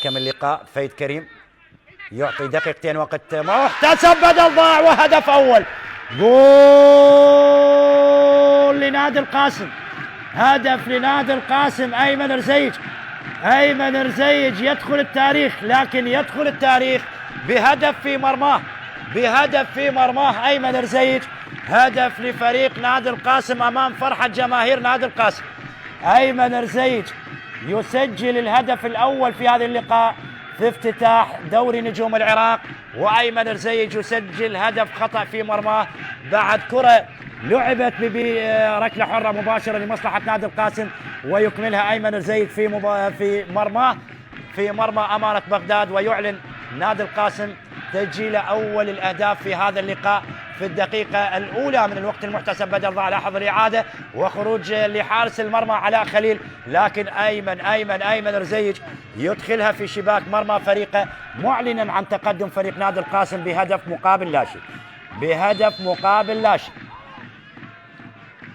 كم اللقاء فايد كريم يعطي دقيقتين وقت محتسب بدل ضاع وهدف أول. جول لنادي القاسم، هدف لنادي القاسم. أيمن رزيج، أيمن رزيج يدخل التاريخ، لكن يدخل التاريخ بهدف في مرماه، بهدف في مرماه. أيمن رزيج هدف لفريق نادي القاسم أمام فرحة جماهير نادي القاسم. أيمن رزيج يسجل الهدف الأول في هذا اللقاء في افتتاح دوري نجوم العراق، وأيمن رزيج يسجل هدف خطأ في مرماه بعد كرة لعبت بركلة حرة مباشرة لمصلحة نادي القاسم، ويكملها أيمن رزيج في مرمى أمانة بغداد، ويعلن نادي القاسم تسجيل أول الأهداف في هذا اللقاء في الدقيقة الأولى من الوقت المحتسب بدل ضاع. لاحظ الإعادة وخروج لحارس المرمى علاء خليل، لكن أيمن رزيج يدخلها في شباك مرمى فريقه، معلنا عن تقدم فريق نادي القاسم بهدف مقابل لا شيء، بهدف مقابل لا شيء.